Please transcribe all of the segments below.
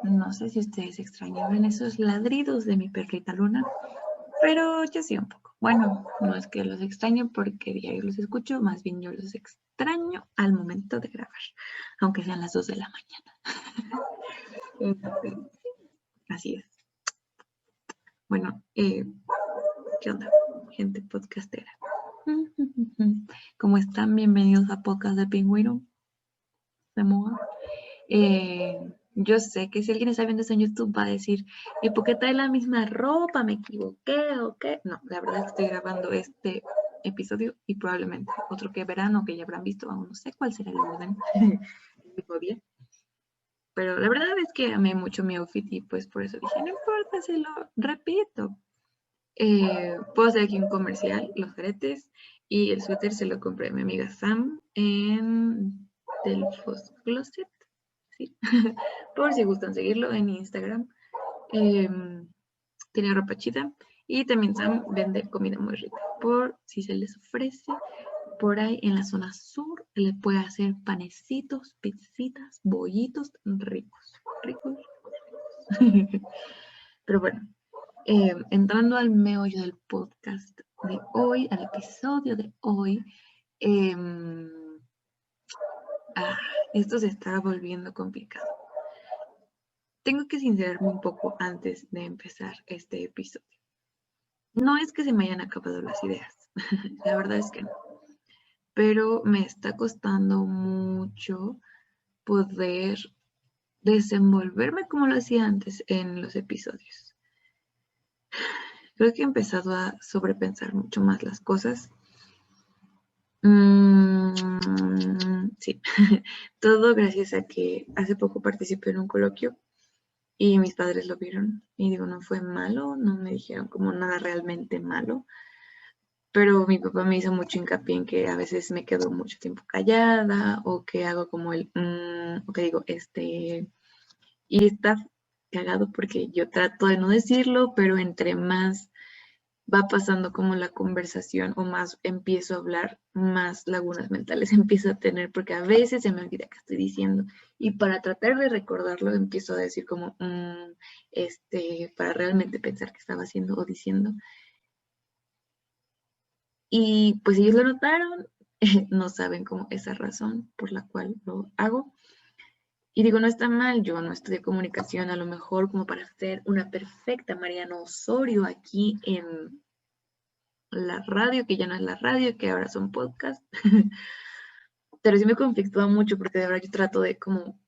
No sé si ustedes extrañaban esos ladridos de mi perrita Luna, pero yo sí un poco. Bueno, no es que los extrañe porque diario los escucho, más bien yo los extraño al momento de grabar, aunque sean las 2 de la mañana. Así es. Bueno, ¿qué onda, gente podcastera? ¿Cómo están? Bienvenidos a Podcast de Pingüino. De moda. Yo sé que si alguien está viendo esto en YouTube va a decir, ¿y por qué trae la misma ropa? ¿Me equivoqué o qué? No, la verdad es que estoy grabando este episodio y probablemente otro que verán o que ya habrán visto, aún no sé cuál será el orden el mismo día. Pero la verdad es que amé mucho mi outfit y pues por eso dije, no importa si lo repito. Puedo hacer aquí un comercial, los aretes y el suéter se lo compré a mi amiga Sam en Delfos Closet, ¿sí? Por si gustan seguirlo en Instagram. Tiene ropa chida y también Sam vende comida muy rica. Por si se les ofrece, por ahí en la zona sur le puede hacer panecitos, pizzitas, bollitos ricos, ricos. Pero bueno, entrando al meollo del podcast de hoy, al episodio de hoy, eh, esto se está volviendo complicado. Tengo que sincerarme un poco antes de empezar este episodio. No es que se me hayan acabado las ideas, la verdad es que no, pero me está costando mucho poder desenvolverme como lo hacía antes en los episodios. Creo que he empezado a sobrepensar mucho más las cosas. Sí, todo gracias a que hace poco participé en un coloquio y mis padres lo vieron y digo, no fue malo, no me dijeron como nada realmente malo, pero mi papá me hizo mucho hincapié en que a veces me quedo mucho tiempo callada o que hago como o que digo, y está cagado porque yo trato de no decirlo, pero entre más va pasando como la conversación o más empiezo a hablar, más lagunas mentales empiezo a tener, porque a veces se me olvida que estoy diciendo. Y para tratar de recordarlo, empiezo a decir como, para realmente pensar qué estaba haciendo o diciendo. Y pues ellos lo notaron, no saben como esa razón por la cual lo hago. Y digo, no está mal, yo no estudié comunicación a lo mejor como para ser una perfecta Mariana Osorio aquí en la radio, que ya no es la radio, que ahora son podcasts. Pero sí me conflictúa mucho porque de verdad yo trato de como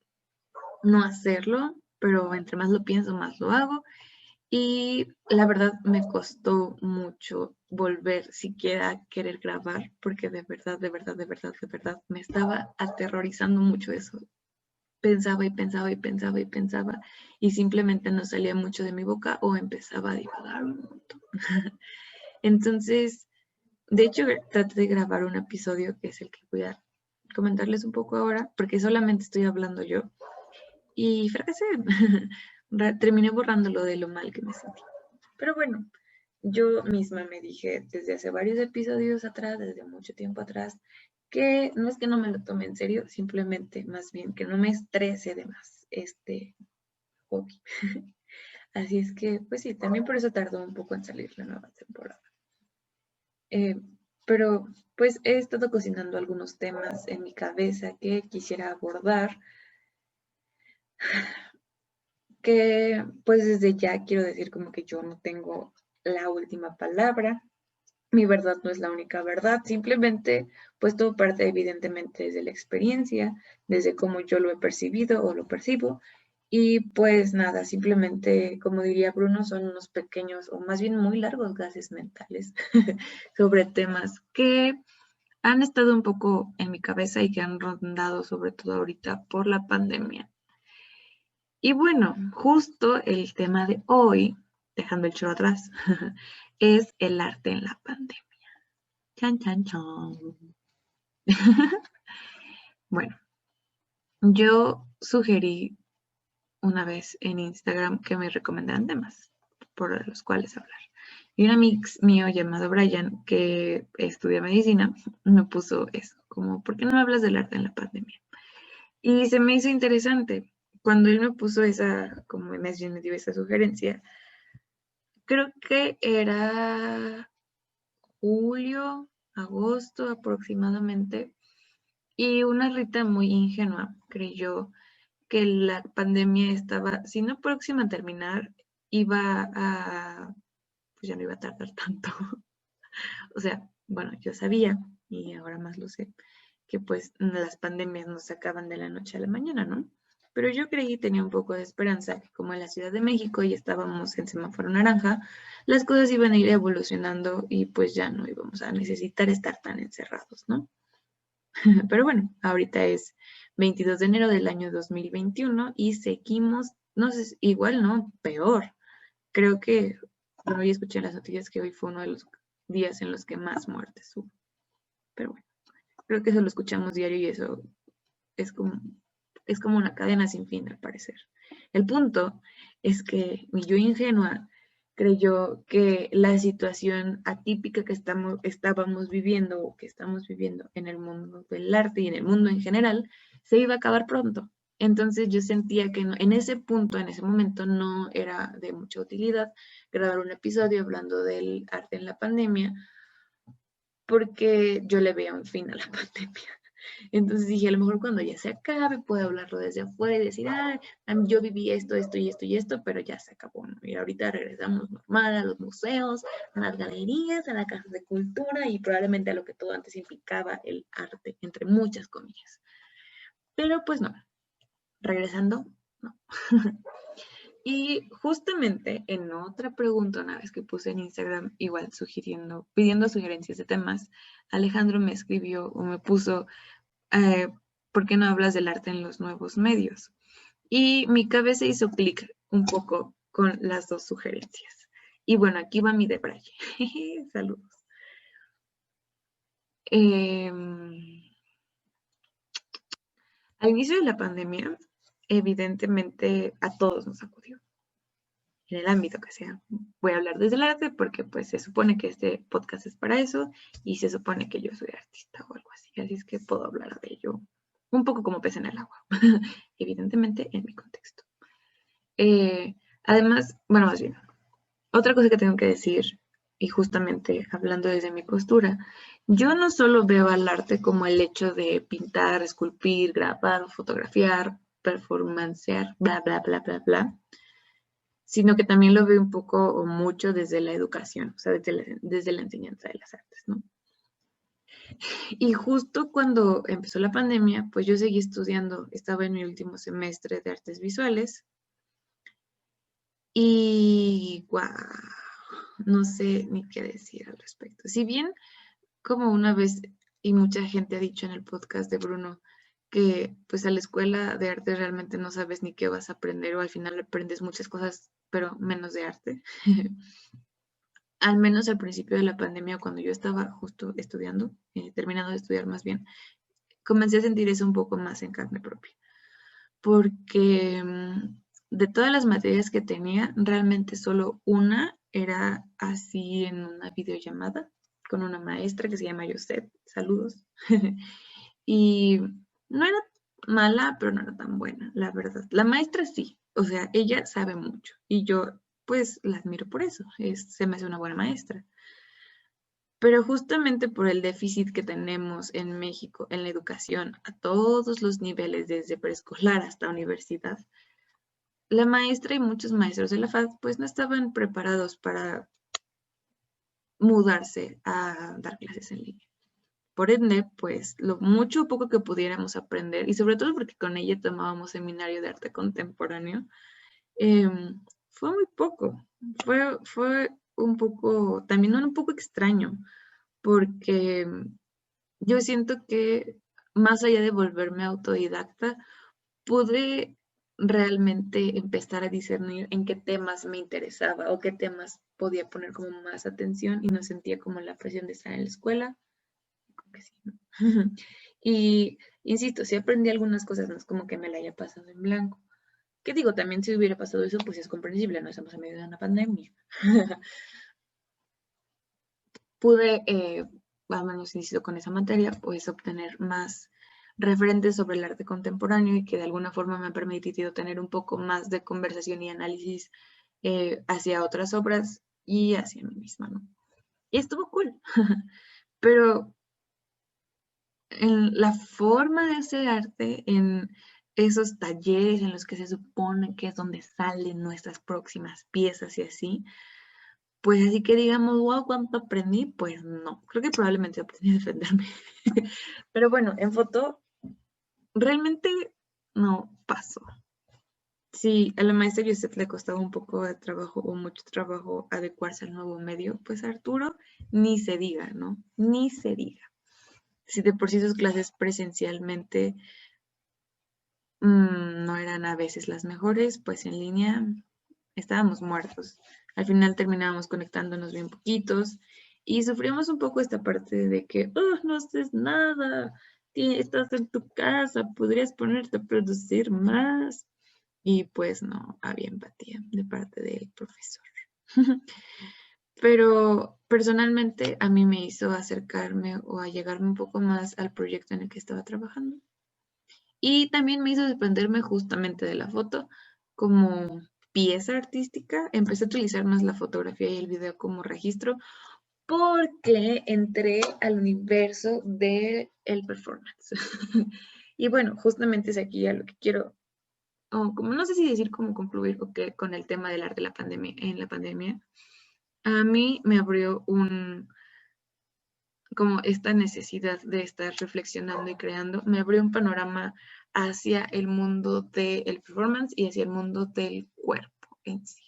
no hacerlo, pero entre más lo pienso, más lo hago. Y la verdad me costó mucho volver siquiera a querer grabar porque de verdad, de verdad, de verdad, de verdad me estaba aterrorizando mucho eso. Pensaba y pensaba y pensaba y pensaba y simplemente no salía mucho de mi boca o empezaba a divagar un montón. Entonces, de hecho, traté de grabar un episodio que es el que voy a comentarles un poco ahora, porque solamente estoy hablando yo y fracasé. Terminé borrándolo de lo mal que me sentí. Pero bueno, yo misma me dije desde hace varios episodios atrás, desde mucho tiempo atrás, que no es que no me lo tome en serio, simplemente más bien que no me estrese de más este hobby. Así es que, pues sí, también por eso tardó un poco en salir la nueva temporada. Pero pues he estado cocinando algunos temas en mi cabeza que quisiera abordar, que pues desde ya quiero decir como que yo no tengo la última palabra, mi verdad no es la única verdad, simplemente pues todo parte evidentemente desde la experiencia, desde cómo yo lo he percibido o lo percibo. Y pues nada, simplemente, como diría Bruno, son unos pequeños o más bien muy largos gases mentales sobre temas que han estado un poco en mi cabeza y que han rondado sobre todo ahorita por la pandemia. Y bueno, justo el tema de hoy, dejando el show atrás, es el arte en la pandemia. Chan, chan, chan. Bueno, yo sugerí una vez en Instagram que me recomendaran temas por los cuales hablar. Y un amigo mío llamado Brian, que estudia medicina, me puso eso, como, ¿por qué no hablas del arte en la pandemia? Y se me hizo interesante, cuando él me puso esa, como más bien me dio esa sugerencia, creo que era julio, agosto aproximadamente, y una Rita muy ingenua creyó que la pandemia estaba, si no próxima a terminar, iba a, pues ya no iba a tardar tanto. O sea, bueno, yo sabía, y ahora más lo sé, que pues las pandemias no se acaban de la noche a la mañana, ¿no? Pero yo creí y tenía un poco de esperanza que como en la Ciudad de México ya estábamos en semáforo naranja, las cosas iban a ir evolucionando y pues ya no íbamos a necesitar estar tan encerrados, ¿no? Pero bueno, ahorita es 22 de enero del año 2021 y seguimos, no sé, igual, ¿no? Peor. Creo que, bueno, hoy escuché en las noticias que hoy fue uno de los días en los que más muertes hubo. Pero bueno, creo que eso lo escuchamos diario y eso es como, es como una cadena sin fin, al parecer. El punto es que mi yo ingenua creyó que la situación atípica que estábamos viviendo o que estamos viviendo en el mundo del arte y en el mundo en general se iba a acabar pronto. Entonces yo sentía que en ese punto, en ese momento, no era de mucha utilidad grabar un episodio hablando del arte en la pandemia, porque yo le veía un fin a la pandemia. Entonces dije, a lo mejor cuando ya se acabe, puedo hablarlo desde afuera y decir, ah, yo viví esto, esto y esto y esto, pero ya se acabó, ¿no? Y ahorita regresamos normal a los museos, a las galerías, a la casa de cultura y probablemente a lo que todo antes implicaba el arte, entre muchas comillas. Pero pues no, regresando, no. Y justamente en otra pregunta, una vez que puse en Instagram, igual pidiendo sugerencias de temas, Alejandro me escribió o me puso, eh, ¿por qué no hablas del arte en los nuevos medios? Y mi cabeza hizo clic un poco con las dos sugerencias. Y bueno, aquí va mi debraye. Saludos. Eh, Al inicio de la pandemia, evidentemente a todos nos sacudió, en el ámbito que sea. Voy a hablar desde el arte porque pues se supone que este podcast es para eso y se supone que yo soy artista o algo así. Así es que puedo hablar de ello un poco como pez en el agua, evidentemente en mi contexto. Además, bueno, más bien, otra cosa que tengo que decir, y justamente hablando desde mi postura, yo no solo veo al arte como el hecho de pintar, esculpir, grabar, fotografiar, performancear, bla, bla, bla, bla, bla, sino que también lo veo un poco o mucho desde la educación, o sea, desde la enseñanza de las artes, ¿no? Y justo cuando empezó la pandemia, pues yo seguí estudiando, estaba en mi último semestre de artes visuales y guau, no sé ni qué decir al respecto. Si bien como una vez y mucha gente ha dicho en el podcast de Bruno que pues a la escuela de arte realmente no sabes ni qué vas a aprender o al final aprendes muchas cosas, pero menos de arte. Al menos al principio de la pandemia, cuando yo estaba justo estudiando, terminando de estudiar más bien, comencé a sentir eso un poco más en carne propia, porque de todas las materias que tenía, realmente solo una era así en una videollamada con una maestra que se llama Josette, saludos. Y no era mala, pero no era tan buena, la verdad. La maestra sí, o sea, ella sabe mucho y yo pues la admiro por eso, se me hace una buena maestra. Pero justamente por el déficit que tenemos en México en la educación a todos los niveles, desde preescolar hasta universidad, la maestra y muchos maestros de la FAD pues no estaban preparados para mudarse a dar clases en línea. Por ende, pues lo mucho o poco que pudiéramos aprender, y sobre todo porque con ella tomábamos seminario de arte contemporáneo, fue muy poco. Fue un poco, también un poco extraño, porque yo siento que más allá de volverme autodidacta, pude realmente empezar a discernir en qué temas me interesaba o qué temas podía poner como más atención y no sentía como la presión de estar en la escuela. Como que sí, ¿no? Y insisto, sí aprendí algunas cosas, no es como que me la haya pasado en blanco. ¿Qué digo? También si hubiera pasado eso, pues es comprensible, no estamos en medio de una pandemia. Pude, al menos insisto con esa materia, pues obtener más referentes sobre el arte contemporáneo y que de alguna forma me ha permitido tener un poco más de conversación y análisis hacia otras obras y hacia mí misma, ¿no? Y estuvo cool, pero en la forma de hacer arte, en esos talleres en los que se supone que es donde salen nuestras próximas piezas y así, pues así que digamos, wow, ¿cuánto aprendí? Pues no, creo que probablemente aprendí a defenderme. Pero bueno, en foto realmente no pasó. Si a la maestra Yusef le costaba un poco de trabajo o mucho trabajo adecuarse al nuevo medio, pues Arturo ni se diga, ¿no? Ni se diga. Si de por sí sus clases presencialmente no eran a veces las mejores, pues en línea estábamos muertos. Al final terminábamos conectándonos bien poquitos y sufríamos un poco esta parte de que, oh, no haces nada, estás en tu casa, podrías ponerte a producir más. Y pues no había empatía de parte del profesor. Pero personalmente a mí me hizo acercarme o allegarme un poco más al proyecto en el que estaba trabajando. Y también me hizo desprenderme justamente de la foto como pieza artística. Empecé a utilizar más la fotografía y el video como registro porque entré al universo del performance. Y bueno, justamente es aquí a lo que quiero, o como no sé si decir cómo concluir con el tema del arte de la pandemia, en la pandemia. A mí me abrió como esta necesidad de estar reflexionando y creando, me abrió un panorama hacia el mundo del performance y hacia el mundo del cuerpo en sí.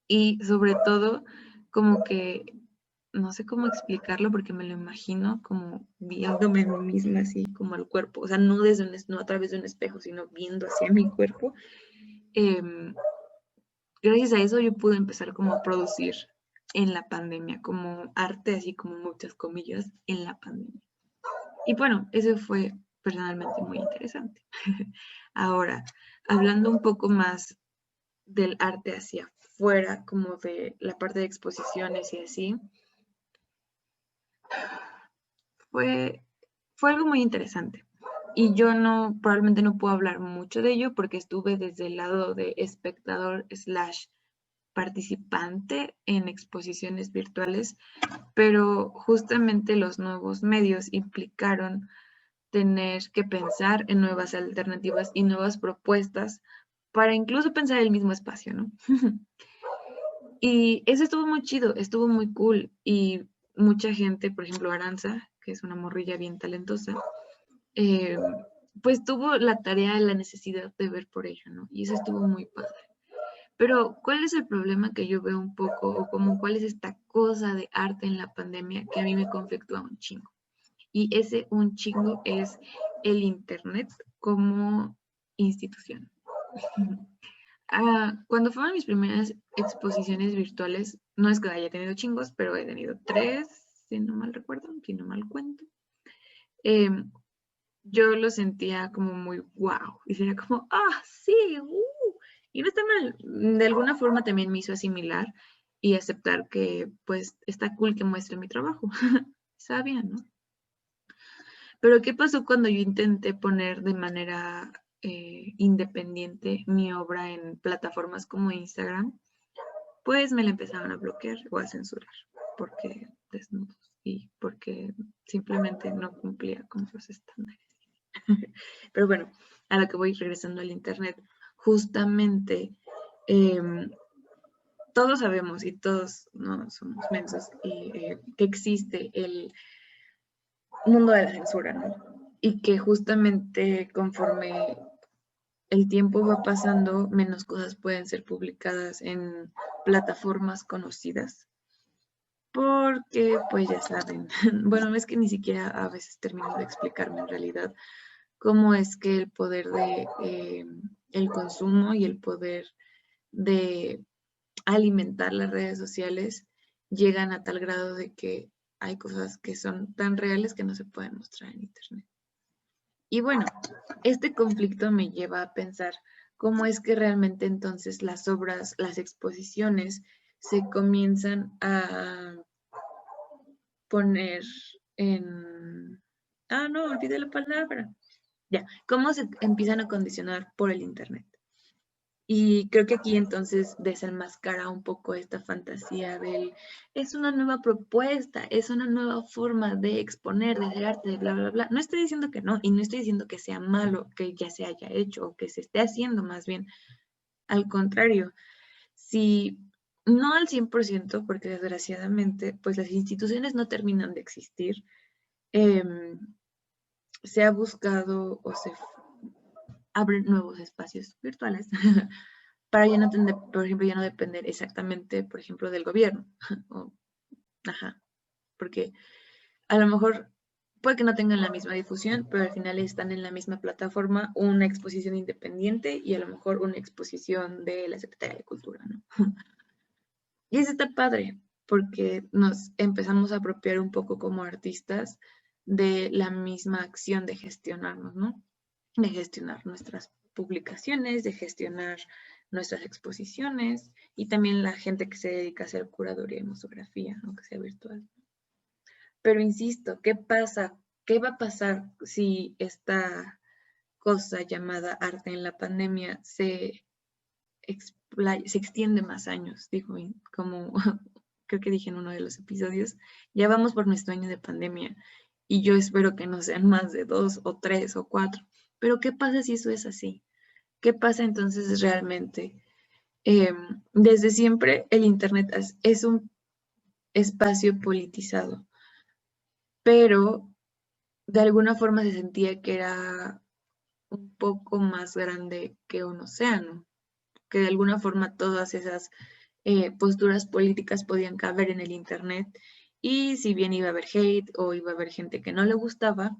Y sobre todo, como que, no sé cómo explicarlo porque me lo imagino como viéndome a mí misma así como al cuerpo, o sea, no, no a través de un espejo, sino viendo hacia mi cuerpo. Gracias a eso yo pude empezar como a producir en la pandemia, como arte, así como muchas comillas, en la pandemia. Y bueno, eso fue personalmente muy interesante. Ahora, hablando un poco más del arte hacia afuera, como de la parte de exposiciones y así, fue algo muy interesante. Y yo probablemente no puedo hablar mucho de ello porque estuve desde el lado de espectador slash participante en exposiciones virtuales, pero justamente los nuevos medios implicaron tener que pensar en nuevas alternativas y nuevas propuestas para incluso pensar el mismo espacio, ¿no? Y eso estuvo muy chido, estuvo muy cool y mucha gente, por ejemplo Aranza, que es una morrilla bien talentosa, eh, pues tuvo la tarea, la necesidad de ver por ello, ¿no? Y eso estuvo muy padre. Pero, ¿cuál es el problema que yo veo un poco, o como cuál es esta cosa de arte en la pandemia que a mí me conflictúa un chingo? Y ese un chingo es el Internet como institución. Cuando fueron mis primeras exposiciones virtuales, no es que haya tenido chingos, pero he tenido 3, si no mal recuerdo, si no mal cuento. Yo lo sentía como muy wow. Y sería como, sí, y no está mal. De alguna forma también me hizo asimilar y aceptar que pues está cool que muestre mi trabajo. Está bien, ¿no? Pero ¿qué pasó cuando yo intenté poner de manera independiente mi obra en plataformas como Instagram? Pues me la empezaron a bloquear o a censurar porque desnudos y porque simplemente no cumplía con los estándares. Pero bueno, a lo que voy regresando al Internet, justamente todos sabemos y todos no somos mensos y que existe el mundo de la censura, ¿no? Y que justamente conforme el tiempo va pasando, menos cosas pueden ser publicadas en plataformas conocidas. Porque, pues ya saben, bueno, es que ni siquiera a veces termino de explicarme en realidad cómo es que el poder de el consumo y el poder de alimentar las redes sociales llegan a tal grado de que hay cosas que son tan reales que no se pueden mostrar en internet. Y bueno, este conflicto me lleva a pensar cómo es que realmente entonces las obras, las exposiciones se comienzan a poner en Ah, no, olvidé la palabra. Ya, cómo se empiezan a condicionar por el Internet. Y creo que aquí entonces desenmascara un poco esta fantasía del, es una nueva propuesta, es una nueva forma de exponer, de hacer arte, de bla, bla, bla. No estoy diciendo que no, y no estoy diciendo que sea malo que ya se haya hecho o que se esté haciendo más bien. Al contrario, si no al 100%, porque desgraciadamente, pues las instituciones no terminan de existir, em, se ha buscado o se abren nuevos espacios virtuales para ya no tener, por ejemplo, ya no depender exactamente, por ejemplo, del gobierno. O, ajá, porque a lo mejor puede que no tengan la misma difusión, pero al final están en la misma plataforma, una exposición independiente y a lo mejor una exposición de la Secretaría de Cultura, ¿no? Y eso está padre, porque nos empezamos a apropiar un poco como artistas de la misma acción de gestionarnos, ¿no? De gestionar nuestras publicaciones, de gestionar nuestras exposiciones y también la gente que se dedica a hacer curaduría y museografía, aunque sea virtual. Pero insisto, ¿qué pasa? ¿Qué va a pasar si esta cosa llamada arte en la pandemia se extiende más años? Digo, como creo que dije en uno de los episodios, ya vamos por nuestro año de pandemia y yo espero que no sean más de 2 o 3 o 4. Pero ¿qué pasa si eso es así? ¿Qué pasa entonces realmente? Desde siempre el Internet es un espacio politizado, pero de alguna forma se sentía que era un poco más grande que un océano, que de alguna forma todas esas posturas políticas podían caber en el Internet y si bien iba a haber hate o iba a haber gente que no le gustaba,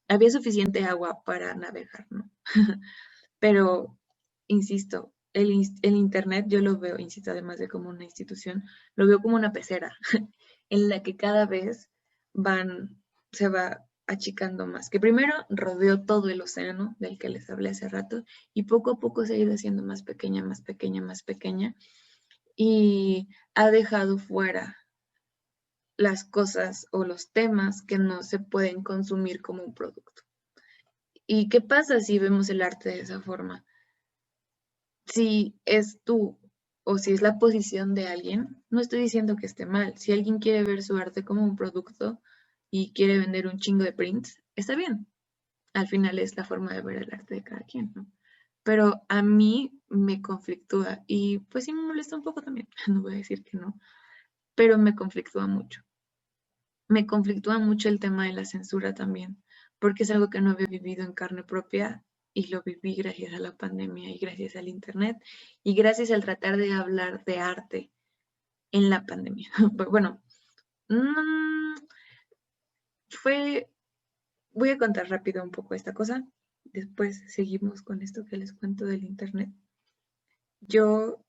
había suficiente agua para navegar, ¿no? Pero, insisto, el Internet yo lo veo, insisto, además de como una institución, lo veo como una pecera en la que cada vez se va achicando más. Que primero rodeó todo el océano del que les hablé hace rato y poco a poco se ha ido haciendo más pequeña, más pequeña, más pequeña y ha dejado fuera las cosas o los temas que no se pueden consumir como un producto. ¿Y qué pasa si vemos el arte de esa forma? Si es tú o si es la posición de alguien, no estoy diciendo que esté mal. Si alguien quiere ver su arte como un producto y quiere vender un chingo de prints, está bien. Al final es la forma de ver el arte de cada quien, ¿no? Pero a mí me conflictúa y pues sí me molesta un poco también, no voy a decir que no, pero me conflictúa mucho. Me conflictúa mucho el tema de la censura también, porque es algo que no había vivido en carne propia y lo viví gracias a la pandemia y gracias al internet y gracias al tratar de hablar de arte en la pandemia. Bueno, mm, fue, voy a contar rápido un poco esta cosa, después seguimos con esto que les cuento del internet. Yo,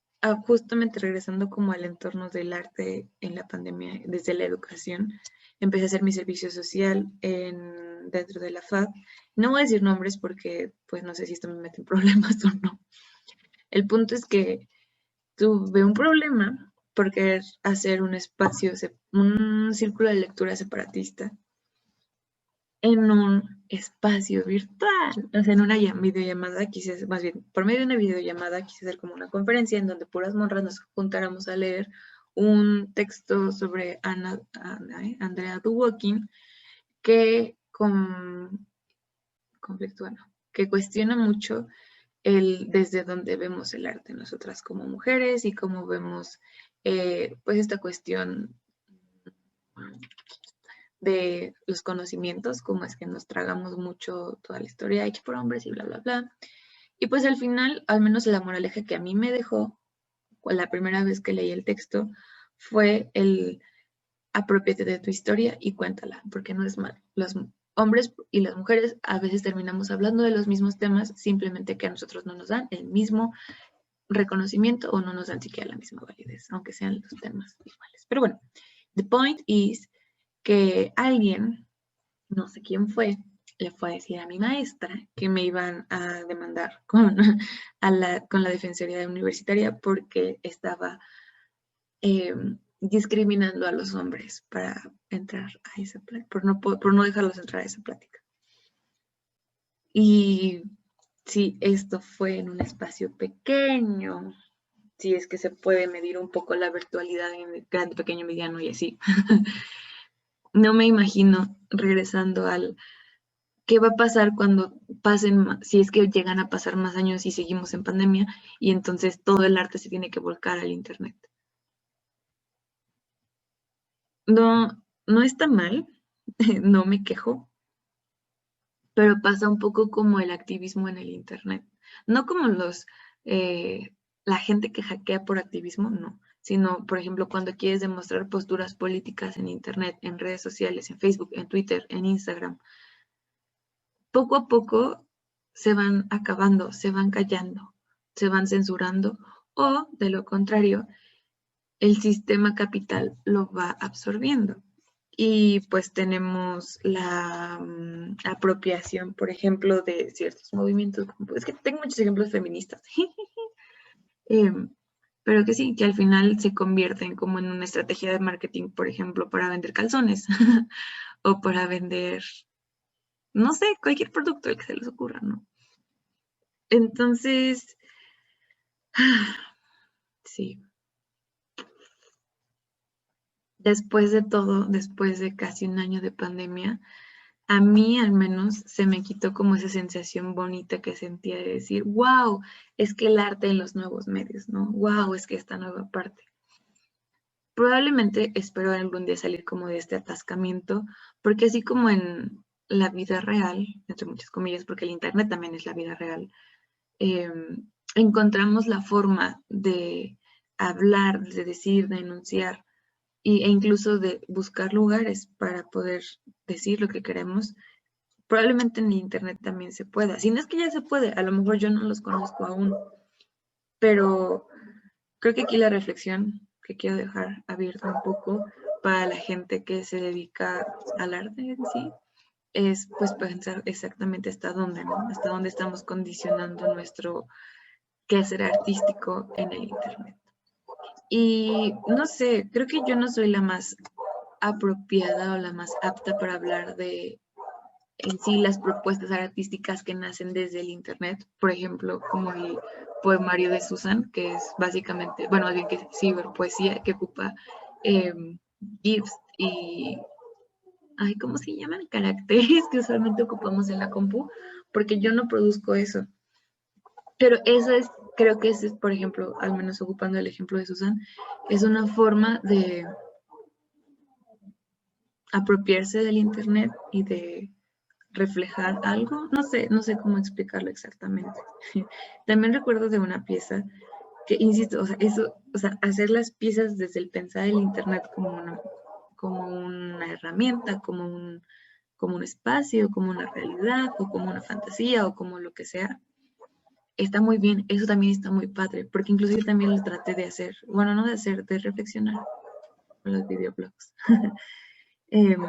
justamente regresando como al entorno del arte en la pandemia, desde la educación, empecé a hacer mi servicio social dentro de la FAD. No voy a decir nombres porque, pues, no sé si esto me mete en problemas o no. El punto es que tuve un problema por querer hacer un espacio, un círculo de lectura separatista en un espacio virtual, o sea, en una videollamada, quise, más bien, por medio de una videollamada, quise hacer como una conferencia en donde puras monras nos juntáramos a leer un texto sobre Andrea Dworkin que conflictúa, no, que cuestiona mucho desde donde vemos el arte nosotras como mujeres y cómo vemos pues esta cuestión de los conocimientos, como es que nos tragamos mucho toda la historia hecha por hombres y bla, bla, bla. Y pues al final, al menos la moraleja que a mí me dejó, la primera vez que leí el texto, fue el apropiate de tu historia y cuéntala, porque no es malo. Los hombres y las mujeres a veces terminamos hablando de los mismos temas, simplemente que a nosotros no nos dan el mismo reconocimiento o no nos dan siquiera la misma validez, aunque sean los temas iguales. Pero bueno, the point is que alguien, no sé quién fue, le fue a decir a mi maestra que me iban a demandar con la Defensoría Universitaria porque estaba discriminando a los hombres para entrar a esa plática, por no dejarlos entrar a esa plática. Y sí, esto fue en un espacio pequeño, si es que se puede medir un poco la virtualidad en el grande, pequeño, mediano y así. No me imagino regresando al qué va a pasar cuando pasen, si es que llegan a pasar más años y seguimos en pandemia y entonces todo el arte se tiene que volcar al internet. No, no está mal, no me quejo, pero pasa un poco como el activismo en el internet. No como la gente que hackea por activismo, no, sino, por ejemplo, cuando quieres demostrar posturas políticas en internet, en redes sociales, en Facebook, en Twitter, en Instagram, poco a poco se van acabando, se van callando, se van censurando o, de lo contrario, el sistema capital lo va absorbiendo. Y pues tenemos la apropiación, por ejemplo, de ciertos movimientos. Es que tengo muchos ejemplos feministas, em, pero que sí, que al final se convierten como en una estrategia de marketing, por ejemplo, para vender calzones o para vender, no sé, cualquier producto el que se les ocurra, ¿no? Entonces, sí, después de todo, después de casi un año de pandemia, a mí al menos se me quitó como esa sensación bonita que sentía de decir, wow, es que el arte en los nuevos medios, ¿no? Wow, es que esta nueva parte. Probablemente espero algún día salir como de este atascamiento, porque así como en la vida real, entre muchas comillas, porque el Internet también es la vida real, eh, encontramos la forma de hablar, de decir, de enunciar e incluso de buscar lugares para poder decir lo que queremos. Probablemente en el internet también se pueda. Si no es que ya se puede, a lo mejor yo no los conozco aún, pero creo que aquí la reflexión que quiero dejar abierta un poco para la gente que se dedica al arte en sí es pues pensar exactamente hasta dónde, ¿no? Hasta dónde estamos condicionando nuestro quehacer artístico en el internet. Y no sé, creo que yo no soy la más apropiada o la más apta para hablar de en sí las propuestas artísticas que nacen desde el Internet, por ejemplo, como el poemario de Susan, que es básicamente, bueno, más bien que es ciberpoesía, que ocupa eh, GIFs y, ay, ¿cómo se llaman? Caracteres que usualmente ocupamos en la compu, porque yo no produzco eso. Pero eso es, creo que ese es, por ejemplo, al menos ocupando el ejemplo de Susan, es una forma de apropiarse del Internet y de reflejar algo, no sé cómo explicarlo exactamente. También recuerdo de una pieza que, insisto, o sea, eso, o sea, hacer las piezas desde el pensar el internet como una herramienta, como un espacio, como una realidad, o como una fantasía, o como lo que sea, está muy bien, eso también está muy padre, porque inclusive también lo traté de hacer, bueno, no de hacer, de reflexionar con los videoblogs. Em,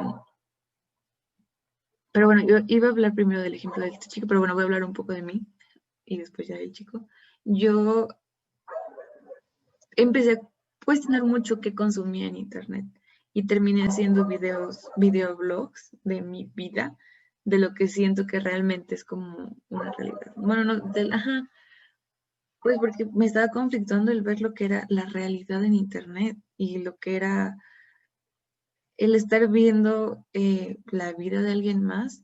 pero bueno, yo iba a hablar primero del ejemplo del chico, pero bueno, voy a hablar un poco de mí y después ya del chico. Yo empecé a cuestionar mucho qué consumía en internet y terminé haciendo videoblogs de mi vida, de lo que siento que realmente es como una realidad. Bueno, no, ajá, pues porque me estaba conflictando el ver lo que era la realidad en internet y lo que era el estar viendo la vida de alguien más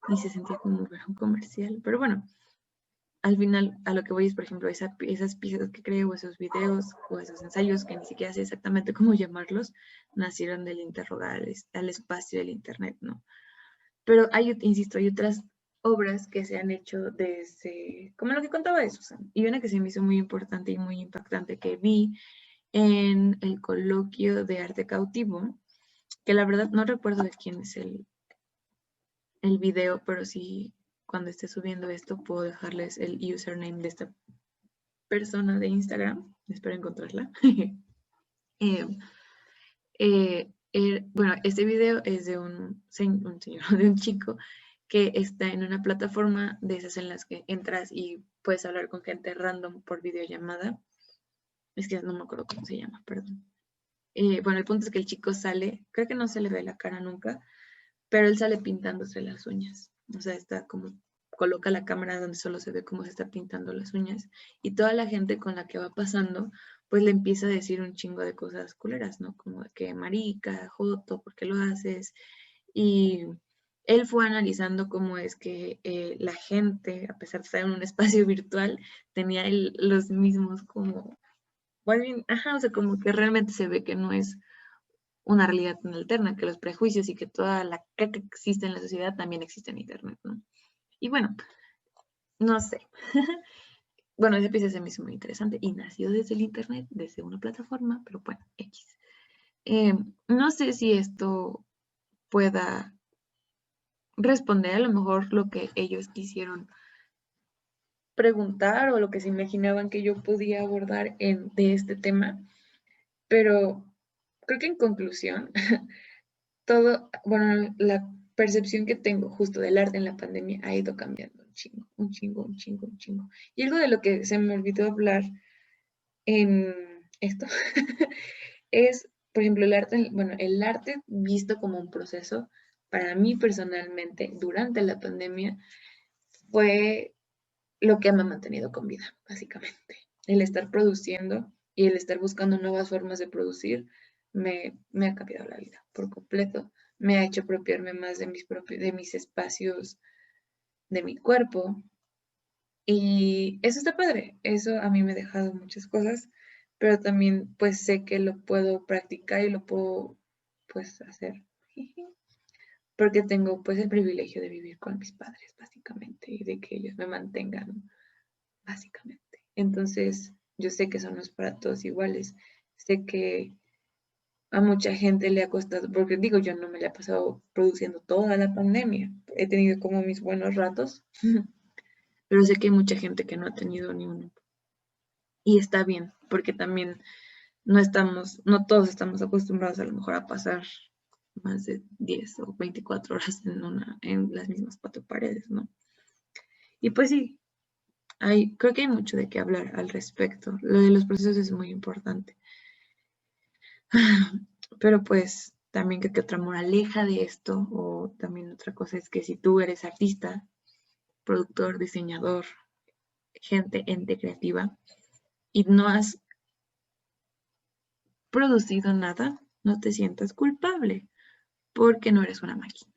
y se sentía como ver un comercial. Pero bueno, al final a lo que voy es, por ejemplo, esas piezas que creo, esos videos o esos ensayos que ni siquiera sé exactamente cómo llamarlos, nacieron del interrogar al espacio del Internet, ¿no? Pero hay, insisto, hay otras obras que se han hecho desde, como lo que contaba de Susan, y una que se me hizo muy importante y muy impactante que vi en el coloquio de arte cautivo, que la verdad no recuerdo de quién es el video, pero sí cuando esté subiendo esto puedo dejarles el username de esta persona de Instagram, espero encontrarla. Eh, bueno, este video es de un señor, de un chico que está en una plataforma de esas en las que entras y puedes hablar con gente random por videollamada. Es que no me acuerdo cómo se llama, perdón. Bueno, el punto es que el chico sale, creo que no se le ve la cara nunca, pero él sale pintándose las uñas. O sea, está como coloca la cámara donde solo se ve cómo se está pintando las uñas y toda la gente con la que va pasando pues le empieza a decir un chingo de cosas culeras, ¿no? Como de que marica, joto, ¿por qué lo haces? Y él fue analizando cómo es que la gente, a pesar de estar en un espacio virtual, tenía los mismos como, bueno, ajá, o sea, como que realmente se ve que no es una realidad tan alterna, que los prejuicios y que toda la caca que existe en la sociedad también existe en Internet, ¿no? Y bueno, no sé. Bueno, ese episodio se me hizo muy interesante y nació desde el Internet, desde una plataforma, pero bueno, X. No sé si esto pueda responder a lo mejor lo que ellos quisieron preguntar o lo que se imaginaban que yo podía abordar de este tema, pero creo que en conclusión, todo, bueno, la percepción que tengo justo del arte en la pandemia ha ido cambiando un chingo, un chingo, un chingo, un chingo. Y algo de lo que se me olvidó hablar en esto es, por ejemplo, el arte, bueno, el arte visto como un proceso, para mí personalmente, durante la pandemia, fue lo que me ha mantenido con vida, básicamente. El estar produciendo y el estar buscando nuevas formas de producir me ha cambiado la vida por completo. Me ha hecho apropiarme más de mis espacios, de mi cuerpo. Y eso está padre. Eso a mí me ha dejado muchas cosas, pero también pues sé que lo puedo practicar y lo puedo pues hacer. Porque tengo pues el privilegio de vivir con mis padres, básicamente, y de que ellos me mantengan básicamente. Entonces, yo sé que eso no es para todos iguales. Sé que a mucha gente le ha costado, porque digo, yo no me la he pasado produciendo toda la pandemia. He tenido como mis buenos ratos, pero sé que hay mucha gente que no ha tenido ni uno. Y está bien, porque también no todos estamos acostumbrados a lo mejor a pasar más de 10 o 24 horas en las mismas cuatro paredes, ¿no? Y pues sí, creo que hay mucho de qué hablar al respecto. Lo de los procesos es muy importante. Pero pues también creo que otra moraleja de esto, o también otra cosa es que si tú eres artista, productor, diseñador, ente creativa, y no has producido nada, no te sientas culpable, porque no eres una máquina.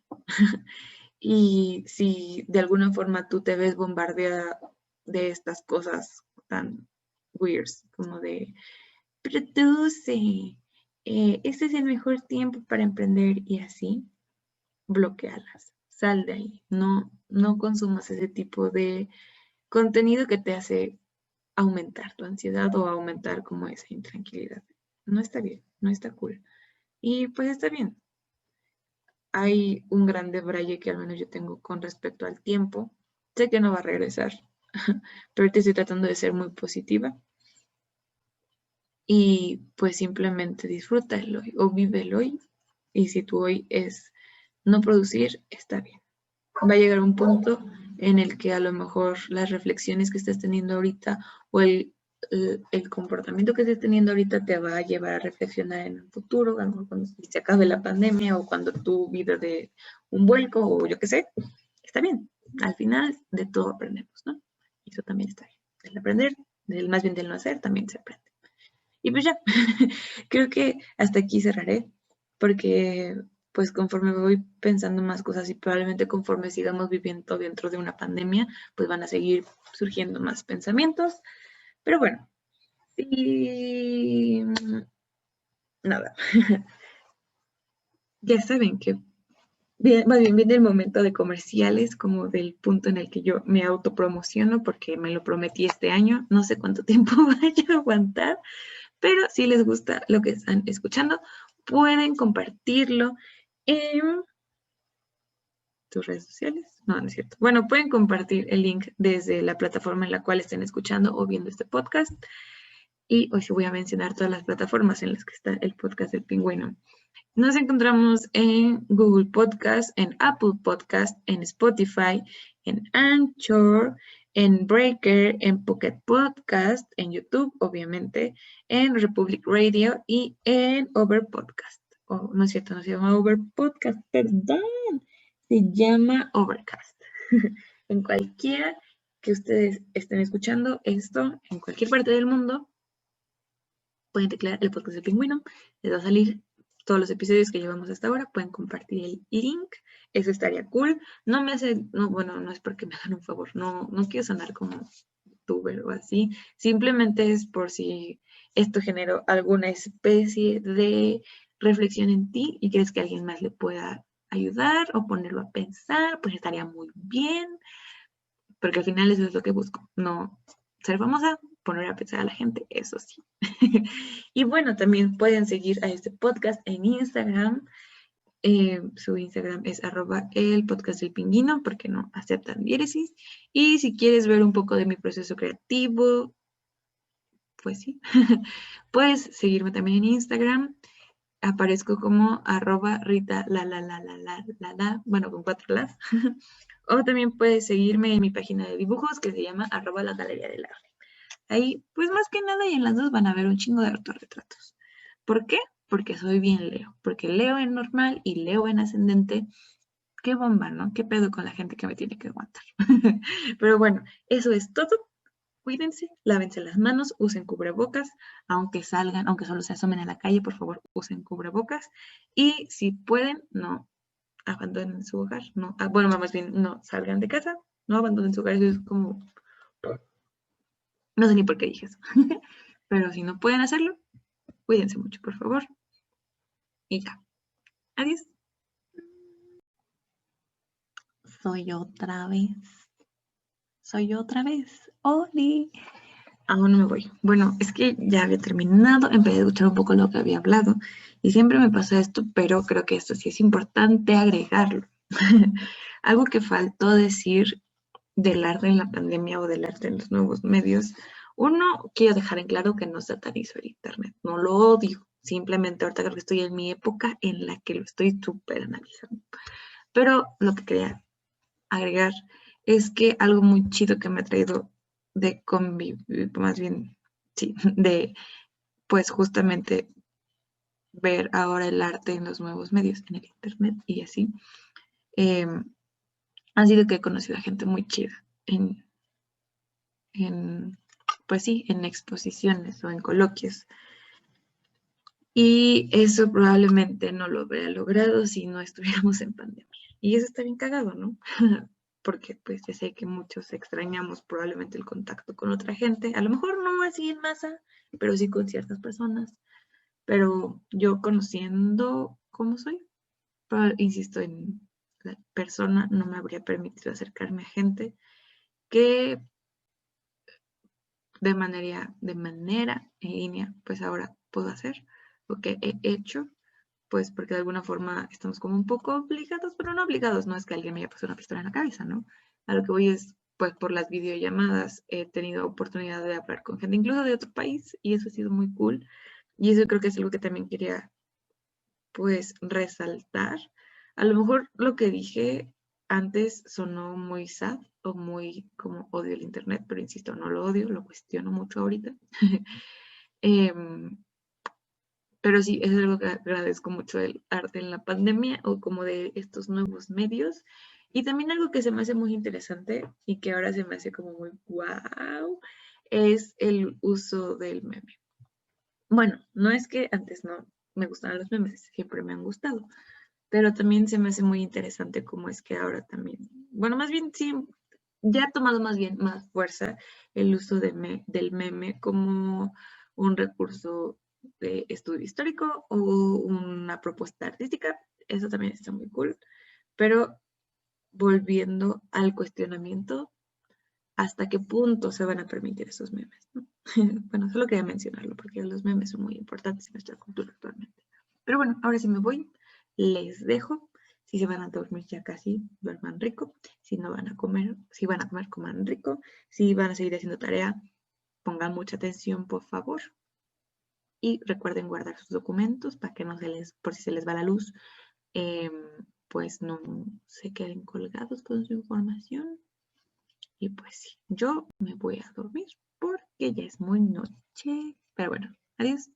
Y si de alguna forma tú te ves bombardeada de estas cosas tan weirds, como de produce, este es el mejor tiempo para emprender y así, bloquealas, sal de ahí, no consumas ese tipo de contenido que te hace aumentar tu ansiedad o aumentar como esa intranquilidad. No está bien, no está cool. Y pues está bien. Hay un gran debraye que al menos yo tengo con respecto al tiempo. Sé que no va a regresar, pero te estoy tratando de ser muy positiva y pues simplemente disfruta el hoy o vive el hoy. Y si tu hoy es no producir, está bien. Va a llegar un punto en el que a lo mejor las reflexiones que estés teniendo ahorita o el comportamiento que estés teniendo ahorita te va a llevar a reflexionar en el futuro, a lo mejor cuando se acabe la pandemia o cuando tu vida de un vuelco o yo qué sé, está bien. Al final de todo aprendemos, ¿no? Y eso también está bien. Del aprender, más bien del no hacer, también se aprende. Y pues ya, creo que hasta aquí cerraré, porque pues conforme voy pensando más cosas y probablemente conforme sigamos viviendo dentro de una pandemia, pues van a seguir surgiendo más pensamientos. Pero bueno, y nada, ya saben que más bien viene el momento de comerciales, como del punto en el que yo me autopromociono, porque me lo prometí este año, no sé cuánto tiempo vaya a aguantar. Pero si les gusta lo que están escuchando, pueden compartirlo en tus redes sociales. No, no es cierto. Bueno, pueden compartir el link desde la plataforma en la cual estén escuchando o viendo este podcast. Y hoy sí voy a mencionar todas las plataformas en las que está el podcast del pingüino. Nos encontramos en Google Podcast, en Apple Podcast, en Spotify, en Anchor, en Breaker, en Pocket Podcast, en YouTube, obviamente, en Republic Radio y en Over Podcast. Oh, no es cierto, no se llama Over Podcast, perdón. Se llama Overcast. en cualquiera que ustedes estén escuchando esto, en cualquier parte del mundo, pueden teclear el podcast del pingüino, les va a salir todos los episodios que llevamos hasta ahora, pueden compartir el link, eso estaría cool. No me hace, no, bueno, no es porque me hagan un favor, no quiero sonar como youtuber o así, simplemente es por si esto generó alguna especie de reflexión en ti y crees que alguien más le pueda ayudar o ponerlo a pensar, pues estaría muy bien, porque al final eso es lo que busco, no ser famosa, poner a pensar a la gente, eso sí. Y bueno, también pueden seguir a este podcast en Instagram. Su Instagram es @el podcast del pingüino porque no aceptan diéresis. Y si quieres ver un poco de mi proceso creativo, pues sí, puedes seguirme también en Instagram. Aparezco como @Rita bueno, con 4 las. O también puedes seguirme en mi página de dibujos que se llama @la galería del arte. Ahí, pues más que nada, y en las dos van a ver un chingo de autorretratos. ¿Por qué? Porque soy bien Leo. Porque Leo en normal y Leo en ascendente. Qué bomba, ¿no? Qué pedo con la gente que me tiene que aguantar. Pero bueno, eso es todo. Cuídense, lávense las manos, usen cubrebocas, aunque salgan, aunque solo se asomen a la calle, por favor, usen cubrebocas. Y si pueden, no abandonen su hogar. No, bueno, más bien, no salgan de casa, no abandonen su hogar. Eso es como, no sé ni por qué dije eso. Pero si no pueden hacerlo, cuídense mucho, por favor. Y ya. Adiós. Soy otra vez. Soy otra vez. Oli. Aún no me voy. Bueno, es que ya había terminado, empecé a escuchar un poco lo que había hablado y siempre me pasa esto, pero creo que esto sí es importante agregarlo. Algo que faltó decir del arte en la pandemia o del arte en los nuevos medios. Uno, quiero dejar en claro que no satanizo el internet, no lo odio. Simplemente ahorita creo que estoy en mi época en la que lo estoy súper analizando. Pero lo que quería agregar es que algo muy chido que me ha traído de convivir, más bien, sí, de pues justamente ver ahora el arte en los nuevos medios, en el internet y así, eh, ha sido que he conocido a gente muy chida en, pues sí, en exposiciones o en coloquios. Y eso probablemente no lo hubiera logrado si no estuviéramos en pandemia. Y eso está bien cagado, ¿no? Porque pues ya sé que muchos extrañamos probablemente el contacto con otra gente, a lo mejor no así en masa, pero sí con ciertas personas. Pero yo conociendo cómo soy, insisto, en la persona no me habría permitido acercarme a gente que de manera en línea, pues ahora puedo hacer lo que he hecho, pues porque de alguna forma estamos como un poco obligados, pero no obligados, no es que alguien me haya puesto una pistola en la cabeza, ¿no? A lo que voy es, pues por las videollamadas he tenido oportunidad de hablar con gente incluso de otro país y eso ha sido muy cool. Y eso creo que es algo que también quería, pues, resaltar. A lo mejor lo que dije antes sonó muy sad o muy como odio el internet, pero insisto, no lo odio, lo cuestiono mucho ahorita. Em, pero sí, es algo que agradezco mucho del arte en la pandemia o como de estos nuevos medios. Y también algo que se me hace muy interesante y que ahora se me hace como muy wow, es el uso del meme. Bueno, no es que antes no me gustaban los memes, siempre me han gustado, pero también se me hace muy interesante cómo es que ahora también, bueno, más bien sí, ya ha tomado más bien más fuerza el uso del meme como un recurso de estudio histórico o una propuesta artística. Eso también está muy cool, pero volviendo al cuestionamiento, ¿hasta qué punto se van a permitir esos memes, ¿no? Bueno, solo quería mencionarlo porque los memes son muy importantes en nuestra cultura actualmente. Pero bueno, ahora sí me voy, les dejo. Si se van a dormir ya casi, duerman rico. Si no van a comer, si van a comer, coman rico. Si van a seguir haciendo tarea, pongan mucha atención, por favor. Y recuerden guardar sus documentos para que no se les, por si se les va la luz, eh, pues no se queden colgados con su información. Y pues sí, yo me voy a dormir porque ya es muy noche. Pero bueno, adiós.